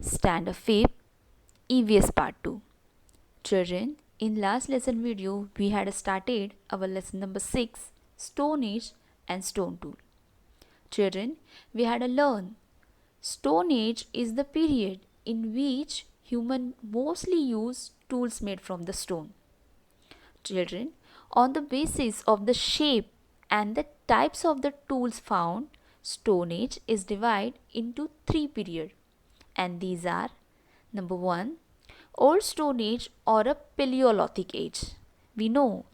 Standard 5th EVS Part 2. Children, in last lesson video we had started our lesson number 6 Stone Age and Stone Tool. Children, we had learned Stone Age is the period in which humans mostly use tools made from the stone. Children, on the basis of the shape and the types of the tools found, Stone Age is divided into 3 periods, and these are number 1, Old Stone Age or a Paleolithic Age. We know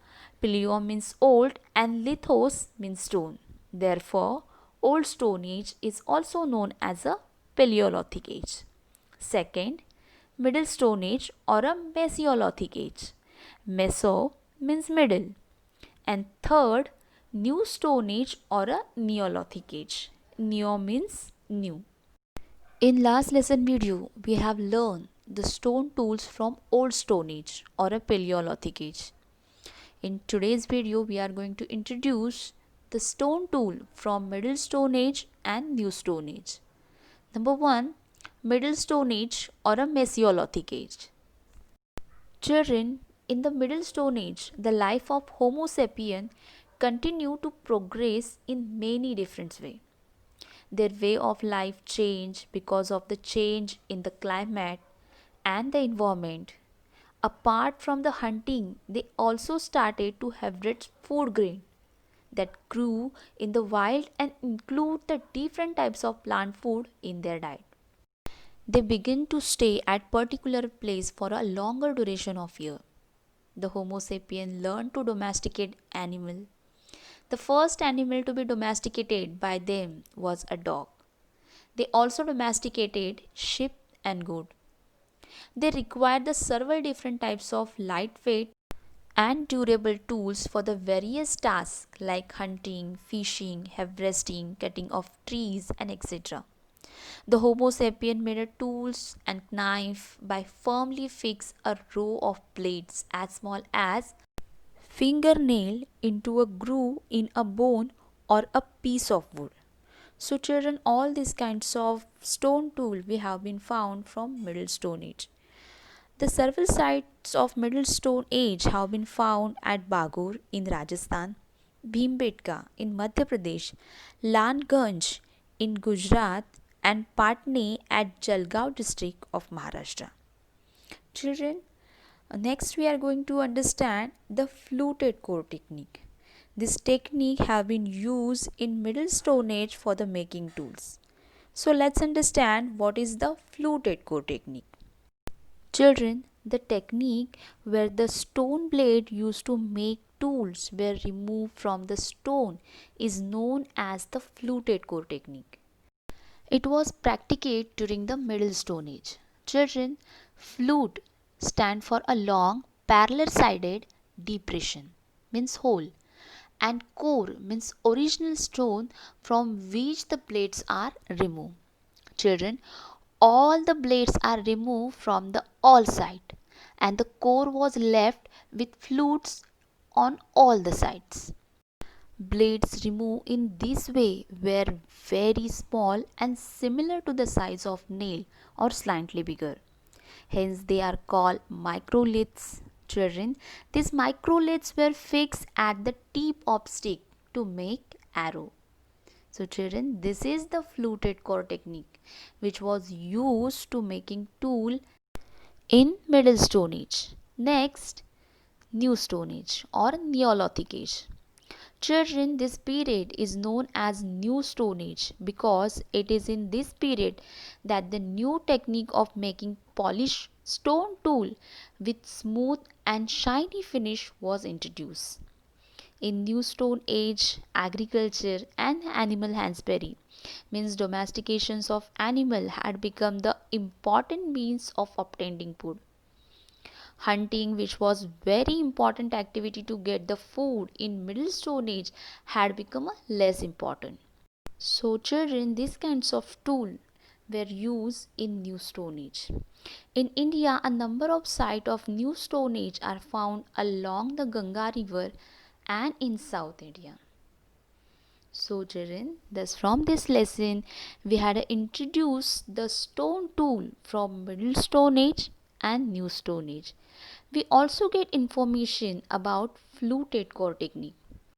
Paleo means old and lithos means stone. Therefore, Old Stone Age is also known as a Paleolithic Age. Second, Middle Stone Age or a Mesolithic Age. Meso means middle. And third, New Stone Age or a Neolithic Age. Neo means new. In last lesson video, we have learned the stone tools from Old Stone Age or a Paleolithic Age. In today's video, we are going to introduce the stone tool from Middle Stone Age and New Stone Age. Number 1, Middle Stone Age or a Mesolithic Age. Children, in the Middle Stone Age, the life of Homo sapien continued to progress in many different ways. Their way of life changed because of the change in the climate and the environment. Apart from the hunting, they also started to harvest food grain that grew in the wild and include the different types of plant food in their diet. They begin to stay at particular place for a longer duration of year. The Homo sapien learned to domesticate animal. The first animal to be domesticated by them was a dog. They also domesticated sheep and goat. They required the several different types of lightweight and durable tools for the various tasks like hunting, fishing, harvesting, cutting of trees, and etc. The Homo sapien made a tools and knife by firmly fix a row of blades as small as fingernail into a groove in a bone or a piece of wood. So children, all these kinds of stone tool we have been found from Middle Stone Age. The several sites of Middle Stone Age have been found at Bagur in Rajasthan, Bhimbetka in Madhya Pradesh, Langanj in Gujarat, and Patni at Jalgaon district of Maharashtra. Children, next we are going to understand the fluted core technique. This technique have been used in Middle Stone Age for the making tools. So let's understand what is the fluted core technique. Children, the technique where the stone blade used to make tools were removed from the stone is known as the fluted core technique. It was practiced during the Middle Stone Age. Children, flute stand for a long parallel sided depression means hole, and core means original stone from which the blades are removed. Children, all the blades are removed from the all side and the core was left with flutes on all the sides. Blades removed in this way were very small and similar to the size of nail or slightly bigger. Hence they are called microliths. Children, these microliths were fixed at the tip of stick to make arrow. So children, this is the fluted core technique which was used to making tool in Middle Stone Age. Next, New Stone Age or Neolithic Age. Children, this period is known as New Stone Age because it is in this period that the new technique of making polished stone tool with smooth and shiny finish was introduced. In New Stone Age, agriculture and animal husbandry means domestications of animal had become the important means of obtaining food. Hunting, which was very important activity to get the food in Middle Stone Age, had become less important. So children, these kinds of tool were used in New Stone Age. In India, a number of sites of New Stone Age are found along the Ganga river and in South India. So children, thus from this lesson we had introduced the stone tool from Middle Stone Age and New Stone Age. We also get information about fluted core technique.